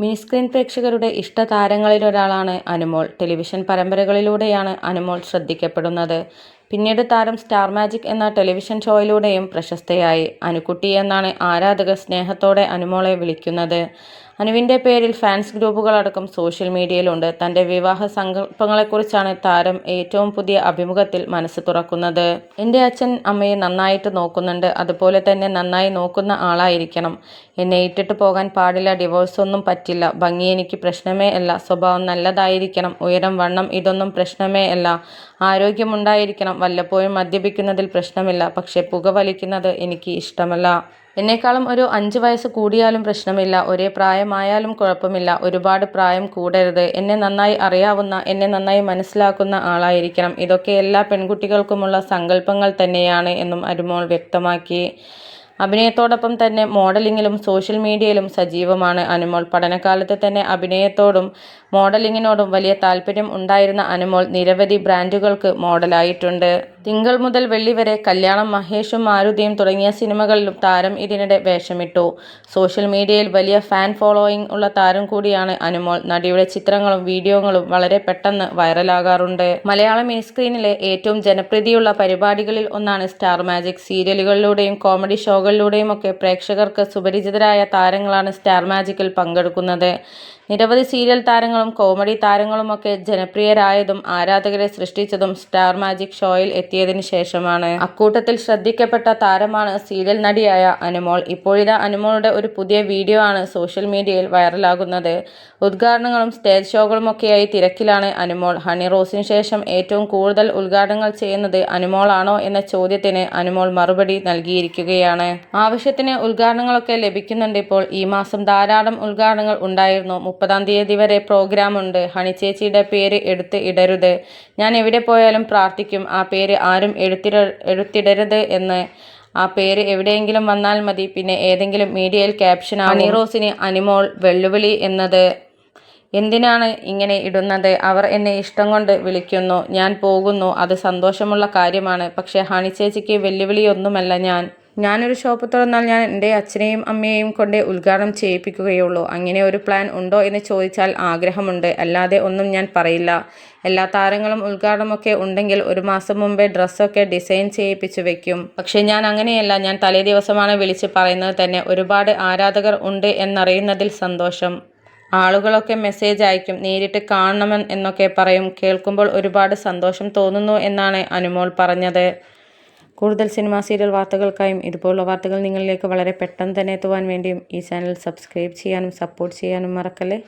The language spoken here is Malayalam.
മിനി സ്ക്രീൻ പ്രേക്ഷകരുടെ ഇഷ്ടതാരങ്ങളിലൊരാളാണ് അനുമോൾ. ടെലിവിഷൻ പരമ്പരകളിലൂടെയാണ് അനുമോൾ ശ്രദ്ധിക്കപ്പെടുന്നത്. പിന്നീട് താരം സ്റ്റാർ മാജിക് എന്ന ടെലിവിഷൻ ഷോയിലൂടെയും പ്രശസ്തയായി. അനുക്കുട്ടി എന്നാണ് ആരാധകർ സ്നേഹത്തോടെ അനുമോളെ വിളിക്കുന്നത്. അനുവിൻ്റെ പേരിൽ ഫാൻസ് ഗ്രൂപ്പുകളടക്കം സോഷ്യൽ മീഡിയയിലുണ്ട്. തൻ്റെ വിവാഹ സങ്കല്പങ്ങളെക്കുറിച്ചാണ് താരം ഏറ്റവും പുതിയ അഭിമുഖത്തിൽ മനസ്സ് തുറക്കുന്നത്. എൻ്റെ അച്ഛൻ അമ്മയെ നന്നായിട്ട് നോക്കുന്നുണ്ട്. അതുപോലെ തന്നെ നന്നായി നോക്കുന്ന ആളായിരിക്കണം. എന്നെ ഇട്ടിട്ട് പോകാൻ പാടില്ല. ഡിവോഴ്സൊന്നും പറ്റില്ല. ഭംഗി എനിക്ക് പ്രശ്നമേ അല്ല. സ്വഭാവം നല്ലതായിരിക്കണം. ഉയരം, വണ്ണം ഇതൊന്നും പ്രശ്നമേ അല്ല. ആരോഗ്യമുണ്ടായിരിക്കണം. വല്ലപ്പോഴും മദ്യപിക്കുന്നതിൽ പ്രശ്നമില്ല. പക്ഷേ പുകവലിക്കുന്നത് എനിക്ക് ഇഷ്ടമല്ല. എന്നെക്കാളും ഒരു 5 വയസ്സ് കൂടിയാലും പ്രശ്നമില്ല. ഒരേ പ്രായമായാലും കുഴപ്പമില്ല. ഒരുപാട് പ്രായം കൂടരുത്. എന്നെ നന്നായി അറിയാവുന്ന, എന്നെ നന്നായി മനസ്സിലാക്കുന്ന ആളായിരിക്കണം. ഇതൊക്കെ എല്ലാ പെൺകുട്ടികൾക്കുമുള്ള സങ്കല്പങ്ങൾ തന്നെയാണ് എന്നും അനുമോൾ വ്യക്തമാക്കി. അഭിനയത്തോടൊപ്പം തന്നെ മോഡലിങ്ങിലും സോഷ്യൽ മീഡിയയിലും സജീവമാണ് അനുമോൾ. പഠനകാലത്ത് തന്നെ അഭിനയത്തോടും മോഡലിങ്ങിനോടും വലിയ താല്പര്യം ഉണ്ടായിരുന്ന അനുമോൾ നിരവധി ബ്രാൻഡുകൾക്ക് മോഡലായിട്ടുണ്ട്. തിങ്കൾ മുതൽ വെള്ളി വരെ, കല്യാണം, മഹേഷും മാരുതിയും തുടങ്ങിയ സിനിമകളിലും താരം ഇതിനിടെ വേഷമിട്ടു. സോഷ്യൽ മീഡിയയിൽ വലിയ ഫാൻ ഫോളോയിങ് ഉള്ള താരം കൂടിയാണ് അനുമോൾ. നടിയുടെ ചിത്രങ്ങളും വീഡിയോകളും വളരെ പെട്ടെന്ന് വൈറലാകാറുണ്ട്. മലയാള മിനി സ്ക്രീനിലെ ഏറ്റവും ജനപ്രീതിയുള്ള പരിപാടികളിൽ ഒന്നാണ് സ്റ്റാർ മാജിക്. സീരിയലുകളിലൂടെയും കോമഡി ഷോകളിലൂടെയുമൊക്കെ പ്രേക്ഷകർക്ക് സുപരിചിതരായ താരങ്ങളാണ് സ്റ്റാർ മാജിക്കിൽ പങ്കെടുക്കുന്നത്. നിരവധി സീരിയൽ താരങ്ങളും കോമഡി താരങ്ങളുമൊക്കെ ജനപ്രിയരായതും ആരാധകരെ സൃഷ്ടിച്ചതും സ്റ്റാർ മാജിക് ഷോയിൽ എത്തിയതിനു ശേഷമാണ്. അക്കൂട്ടത്തിൽ ശ്രദ്ധിക്കപ്പെട്ട താരമാണ് സീരിയൽ നടിയായ അനുമോൾ. ഇപ്പോഴിതാ അനുമോളുടെ ഒരു പുതിയ വീഡിയോ ആണ് സോഷ്യൽ മീഡിയയിൽ വൈറലാകുന്നത്. ഉദ്ഘാടനങ്ങളും സ്റ്റേജ് ഷോകളുമൊക്കെയായി തിരക്കിലാണ് അനുമോൾ. ഹണി റോസിനു ശേഷം ഏറ്റവും കൂടുതൽ ഉദ്ഘാടനങ്ങൾ ചെയ്യുന്നത് അനുമോളാണോ എന്ന ചോദ്യത്തിന് അനുമോൾ മറുപടി നൽകിയിരിക്കുകയാണ്. ആവശ്യത്തിന് ഉദ്ഘാടനങ്ങളൊക്കെ ലഭിക്കുന്നുണ്ട് ഇപ്പോൾ. ഈ മാസം ധാരാളം ഉദ്ഘാടനങ്ങൾ ഉണ്ടായിരുന്നു. 30-ാം തീയതി വരെ പ്രോഗ്രാമുണ്ട്. ഹണി ചേച്ചിയുടെ പേര് എടുത്ത് ഇടരുത്. ഞാൻ എവിടെ പോയാലും പ്രാർത്ഥിക്കും. ആ പേര് ആരും എടുത്തിടരുത് എന്ന്. ആ പേര് എവിടെയെങ്കിലും വന്നാൽ മതി. പിന്നെ ഏതെങ്കിലും മീഡിയയിൽ ക്യാപ്ഷനാണ് ഹണി റോസിന് അനുമോൾ വെല്ലുവിളി എന്നത്. എന്തിനാണ് ഇങ്ങനെ ഇടുന്നത്? അവർ എന്നെ ഇഷ്ടം കൊണ്ട് വിളിക്കുന്നു. ഞാൻ പോകുന്നു. അത് സന്തോഷമുള്ള കാര്യമാണ്. പക്ഷേ ഹണി ചേച്ചിക്ക് വെല്ലുവിളിയൊന്നുമല്ല ഞാനൊരു ഷോപ്പ് തുറന്നാൽ ഞാൻ എൻ്റെ അച്ഛനെയും അമ്മയെയും കൊണ്ട് ഉദ്ഘാടനം ചെയ്യിപ്പിക്കുകയുള്ളൂ. അങ്ങനെ ഒരു പ്ലാൻ ഉണ്ടോ എന്ന് ചോദിച്ചാൽ ആഗ്രഹമുണ്ട്. അല്ലാതെ ഒന്നും ഞാൻ പറയില്ല. എല്ലാ താരങ്ങളും ഉദ്ഘാടനമൊക്കെ ഉണ്ടെങ്കിൽ ഒരു മാസം മുമ്പേ ഡ്രസ്സൊക്കെ ഡിസൈൻ ചെയ്യിപ്പിച്ചു വെക്കും. പക്ഷേ ഞാൻ അങ്ങനെയല്ല. ഞാൻ തലേ ദിവസമാണ് വിളിച്ച് പറയുന്നത് തന്നെ. ഒരുപാട് ആരാധകർ ഉണ്ട് എന്നറിയുന്നതിൽ സന്തോഷം. ആളുകളൊക്കെ മെസ്സേജ് അയക്കും. നേരിട്ട് കാണണം എന്നൊക്കെ പറയും. കേൾക്കുമ്പോൾ ഒരുപാട് സന്തോഷം തോന്നുന്നു എന്നാണ് അനുമോൾ പറഞ്ഞത്. കൂടുതൽ സിനിമ, സീരിയൽ വാർത്തകൾക്കായും ഇതുപോലുള്ള വാർത്തകൾ നിങ്ങളിലേക്ക് വളരെ പെട്ടെന്ന് തന്നെ എത്തുവാൻ വേണ്ടിയും ഈ ചാനൽ സബ്സ്ക്രൈബ് ചെയ്യാനും സപ്പോർട്ട് ചെയ്യാനും മറക്കല്ലേ.